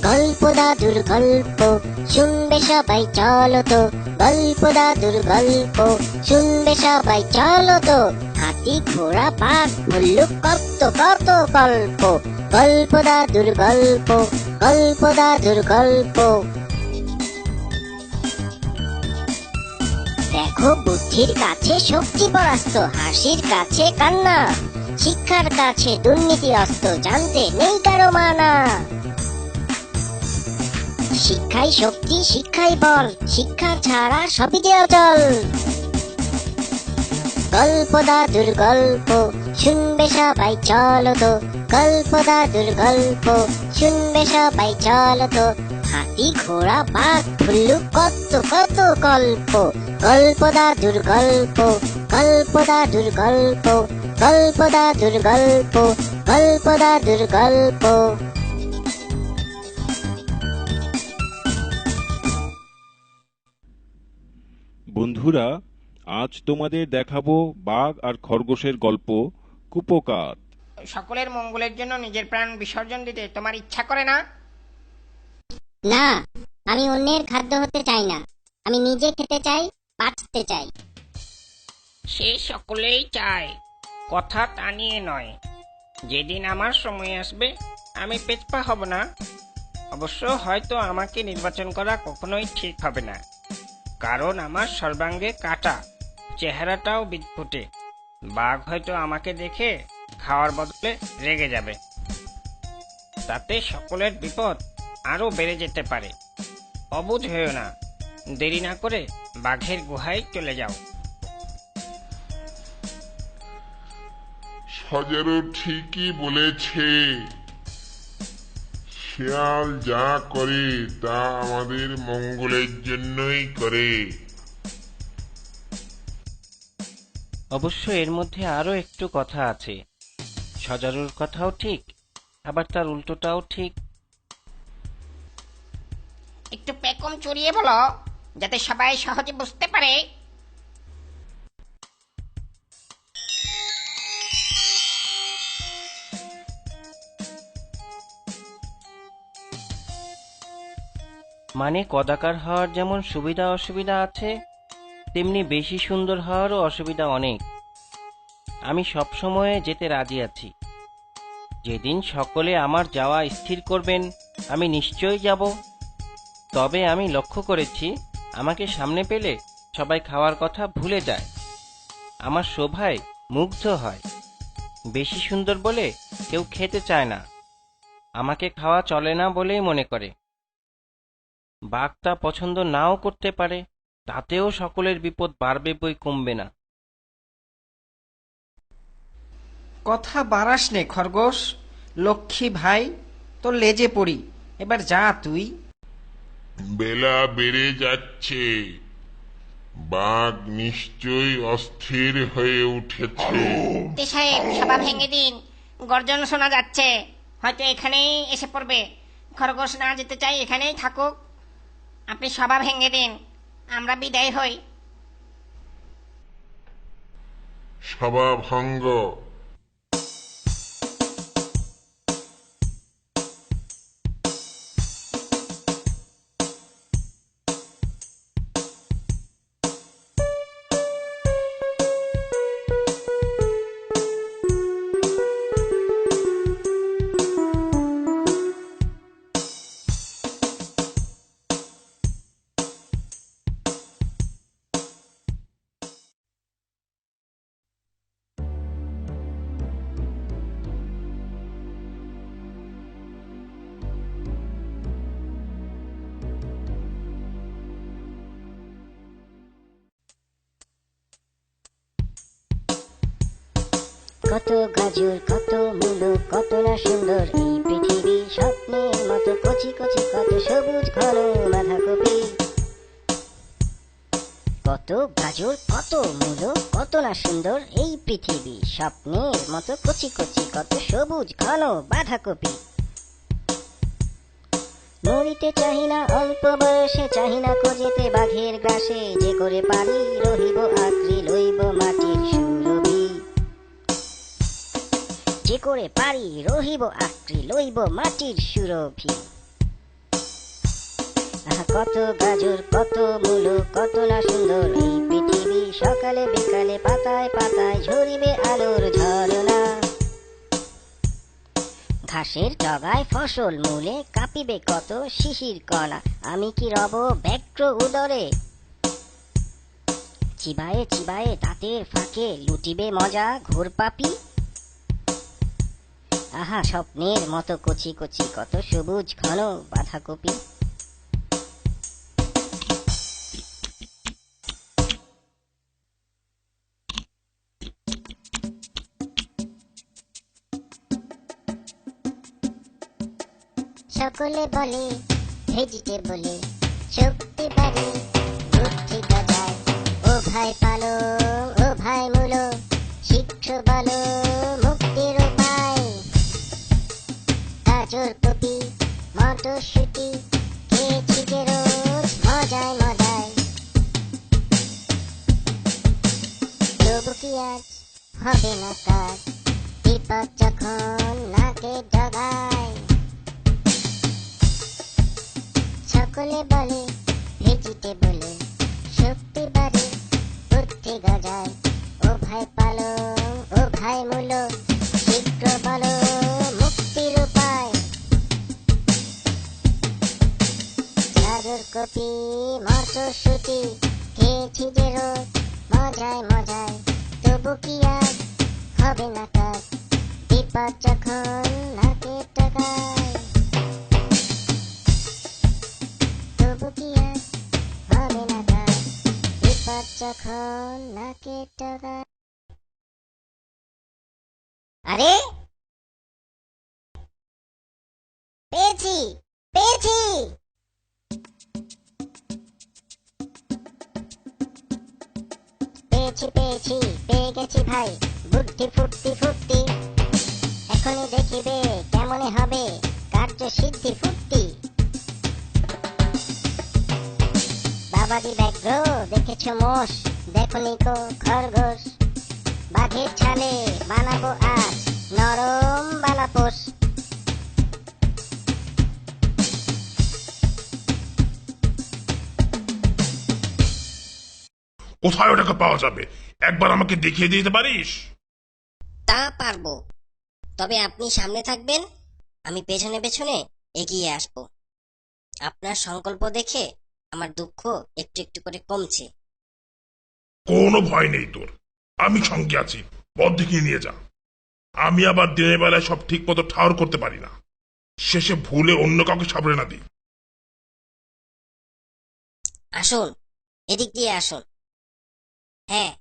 গল্প দাদুর গল্প শুনবে সবাই চলো তো, গল্প দাদুর গল্প শুনবে সবাই চলো তো। হাতি ঘোড়া বাঘ ভাল্লুক কত কত গল্প, গল্প দাদুর গল্প, গল্প দাদুর গল্প। দেখো বুদ্ধির কাছে শক্তি পরাস্ত, হাসির কাছে কান্না, শিক্ষার কাছে দুর্নীতি অস্ত, জানতে নেই কারো মানা। শিক্ষাই শক্তি শিক্ষাই বল, শিক্ষা ছাড়া সবই যে অচল। গল্প দাদুর গল্প শুনবে সবাই চলো তো, গল্প দাদুর গল্প শুনবে সবাই চলো তো। হাতি ঘোড়া বাঘ ভাল্লুক কত কত গল্প, গল্প দাদুর গল্প, গল্প দাদুর গল্প, গল্প দাদুর গল্প, গল্প দাদুর গল্প। বন্ধুরা, আজ তোমাদের দেখাবো বাঘ আর খরগোশের গল্প কুপোকাত। সকলের মঙ্গলের জন্য নিজের প্রাণ বিসর্জন দিতে তোমার ইচ্ছা করে না? না, আমি অন্যের খাদ্য হতে চাই না, আমি নিজে খেতে চাই, বাঁচতে চাই। সে সকলেই চায়, কথা তা নিয়ে নয়। যেদিন আমার সময় আসবে আমি পেছপা হব না। অবশ্য হয়তো আমাকে নির্বাচন করা কখনোই ঠিক হবে না, কারণ আমার সর্বাঙ্গে কাটা, চেহারাটাও বিদঘুটে। বাঘ হয়তো আমাকে দেখে খাওয়ার বদলে রেগে যাবে, তাতে সকলের বিপদ আরো বেড়ে যেতে পারে। অবুঝ হয়েও না, দেরি না করে বাঘের গুহায় চলে যাও। সজেরও ঠিকই বলেছে, শিয়াল যা করে তা আমাদের মঙ্গলের জন্যই করে। অবশ্য এর মধ্যে আরো একটু কথা আছে। সজারুর কথাও ঠিক, আবার তার উল্টোটাও ঠিক। একটু পেকম চড়িয়ে বলো, যাতে সবাই সহজে বুঝতে পারে। মানে কদাকার হওয়ার যেমন সুবিধা অসুবিধা আছে, তেমনি বেশি সুন্দর হওয়ারও অসুবিধা অনেক। আমি সবসময়ে যেতে রাজি আছি। যেদিন সকলে আমার যাওয়া স্থির করবেন আমি নিশ্চয়ই যাব। তবে আমি লক্ষ্য করেছি, আমাকে সামনে পেলে সবাই খাওয়ার কথা ভুলে যায়, আমার শোভায় মুগ্ধ হয়। বেশি সুন্দর বলে কেউ খেতে চায় না, আমাকে খাওয়া চলে না বলেই মনে করে। বাঘটা পছন্দ নাও করতে পারে, তাতেও সকলের বিপদ বাড়বে বই কমবে না। কথা বাড়াস নে খরগোশ, লক্ষ্মী ভাই, তোর লেজে পড়ি। এবার যা তুই। বেলা বেড়ে যাচ্ছে, বাঘ নিশ্চয়ই অস্থির হয়ে উঠেছে। সাহেব, সভা ভেঙে দিন, গর্জন শোনা যাচ্ছে, হয়তো এখানেই এসে পড়বে। খরগোশ না যেতে চাই, এখানেই থাকুক। আপনি সভা ভেঙে দিন, আমরা বিদায় হই। সভা ভঙ্গ। কত গাজর কত মূলো কত না সুন্দর এই পৃথিবী, স্বপ্নের মতো কচি কচি কত সবুজ ঘন বাঁধাকপি। কত গাজর কত মূলো কত না সুন্দর এই পৃথিবী, স্বপ্নের মতো কচি কচি কত সবুজ ঘন বাঁধাকপি। মরিতে চাহি না অল্প বয়সে, চাহি না খোঁজেতে বাঘের গ্রাসে, যে করে পারি রহিব আঁকড়ি লইব মাটির সুরভি। যে করে পারি রহিব আঁকড়ি লইব মাটির সুরভি। আহা কত গাজর, কত মূলো, কত না সুন্দর এই পৃথিবী। সকালে বিকালে পাতায় পাতায় ঝরিবে আলোর ঝরনা। ঘাসের ডগায় ফসল মূলে কাঁপিবে কত শিশির কণা। আমি কি রব ব্যগ্র উদরে, চিবায়ে চিবায়ে দাঁতের ফাঁকে লুটিবে মজা ঘোর পাপি। আহা স্বপ্নের মতো কচি কচি কত সবুজ ঘন বাঁধাকপি। সকলে বলে ভেজিটেবলে শক্তি বাড়ে বুদ্ধি গজায়। ও ভাই পালং, ও ভাই মূলো, শিক্ষা বলো মুক্তির উপায়। গাজর কপি মটরশুটি খেয়েছি যে রোজ মজায় মজায়। তবু কি আজ হবে না কাজ, বিপদ যখন নাকে জগায়। সকলে বলে ভেজিটেবলে শক্তি বাড়ে বুদ্ধি গজায়। ও ভাই পালং, ও ভাই মূলো, শীঘ্র বলো মুক্তির উপায়। গাজর কপি মটরশুটি খেয়েছি যে রোজ মজায় মজায়। তবু কি আজ হবে না কাজ, বিপদ যখন নাকে টাকায়। তবু কি আজ হবে না কাজ, বিপদ যখন নাকে টাকায়। আরে পেয়েছি পেয়েছি। পেয়েছি পেয়েছি পেয়ে গেছি ভাই বুদ্ধি ফুর্তি ফুর্তি। এখনই দেখিবে কেমনে হবে কার্য সিদ্ধি ফুর্তি। বাবাজি ব্যাঘ্র দেখেছ মোষ, দেখনি কো খরগোশ। বাঘের ছালে বানাবো আজ নরম বালাপোষ। কোথায় ওটাকে পাওয়া যাবে? একবার আমাকে দেখিয়ে দিতে পারিস? তা পারবো, তবে আপনি সামনে থাকবেন, আমি পেছনে পেছনে এগিয়ে আসব। আপনার সংকল্প দেখে আমার দুঃখ একটু একটু করে কমছে। কোনো ভয় নেই তোর, আমি সঙ্গে আছি। পথ দেখিয়ে নিয়ে যা। আমি আবার দিনের বেলায় সব ঠিক মতো ঠাউর করতে পারি না, শেষে ভুলে অন্য কাউকে সাবড়ে না দিই। আসুন, এদিক দিয়ে আসুন। হ্যাঁ,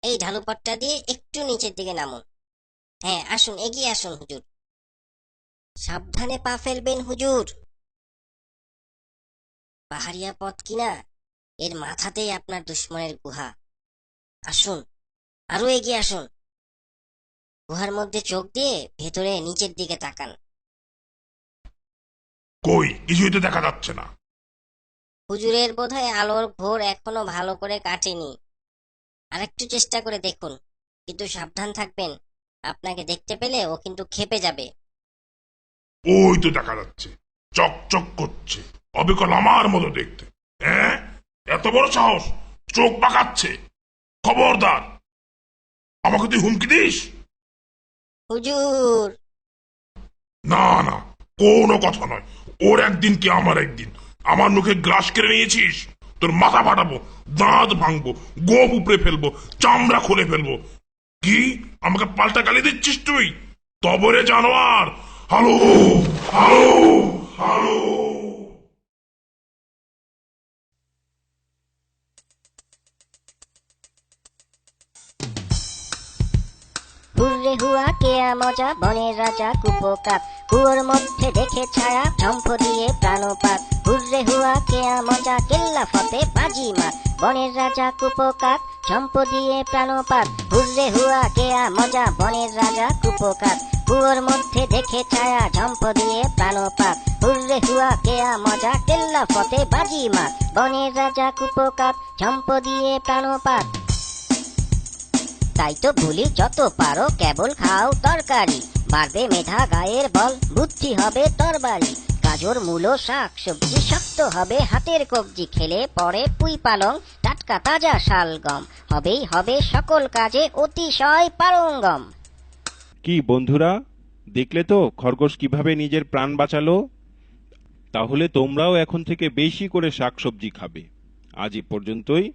এই ঢালুপথটা দিয়ে একটু নিচের দিকে নামুন। হ্যাঁ আসুন, এগিয়ে আসুন হুজুর। সাবধানে পা ফেলবেন হুজুর। পাহাড়িয়া পথ কিনা, এর মাথাতেই আপনার দুশ্মনের গুহা। আসুন, আরো এগিয়ে আসুন। গুহার মধ্যে চোখ দিয়ে ভেতরে নিচের দিকে তাকান। কই, কিছুই তো দেখা যাচ্ছে না। হুজুরের বোধহয় আলোর ঘোর এখনো ভালো করে কাটেনি। আরেকটু চেষ্টা করে দেখুন, কিন্তু সাবধান থাকবেন, আপনাকে দেখতে পেলে ও কিন্তু ক্ষেপে যাবে। ওই তো দেখা যাচ্ছে, চকচক করছে, অবিকল আমার মতো দেখতে। হ্যাঁ, এত বড় সাহস, চোখ পাকাচ্ছে। খবরদার, আমাকে তুই হুমকি দিস? হুজুর! না না, কোনো কথা নয়। ওর একদিন কি আমার একদিন। আমার মুখে গ্রাস কেড়ে নিয়েছিস, তোর মাথা ফাটাবো, দাঁত ভাঙবো, গোপ উপড়ে ফেলবো, চামড়া খুলে ফেলবো। কি আমাকে পাল্টা গালি দিচ্ছিস তুই? তবরে জানোয়ার! Hello hello hello. হুররে হুয়া কেয়া মজা, বনের রাজা কুপোকাত, কুয়োর মধ্যে দেখে ছায়া, ঝম্প দিয়ে প্রাণপাত। হুররে হুয়া কেয়া মজা, কেল্লা ফতে বাজি মাত, বনের রাজা কুপোকাত, ঝম্প দিয়ে প্রাণপাত। হুররে হুয়া কেয়া মজা, বনের রাজা কুপোকাত, কুয়োর মধ্যে দেখে ছায়া, ঝম্প দিয়ে প্রাণপাত। হুররে হুয়া কেয়া মজা, কেল্লা ফতে বাজি মাত, বনের রাজা কুপোকাত, ঝম্প দিয়ে প্রাণপাত। তাই তো বলি, যত পারো কেবল খাও তরকারি, বাড়বে মেধা গায়ের বল, বুদ্ধি হবে তরবারি। গাজর মূলো শাক সবজি শক্ত হবে হাতের কবজি খেলে পরে পুঁই পালং টাটকা তাজা শালগম হবেই হবে সকল কাজে অতিশয় পারঙ্গম। কি বন্ধুরা, দেখলে তো খরগোশ কিভাবে নিজের প্রাণ বাঁচালো? তাহলে তোমরাও এখন থেকে বেশি করে শাকসবজি খাবে। আজ এ পর্যন্তই।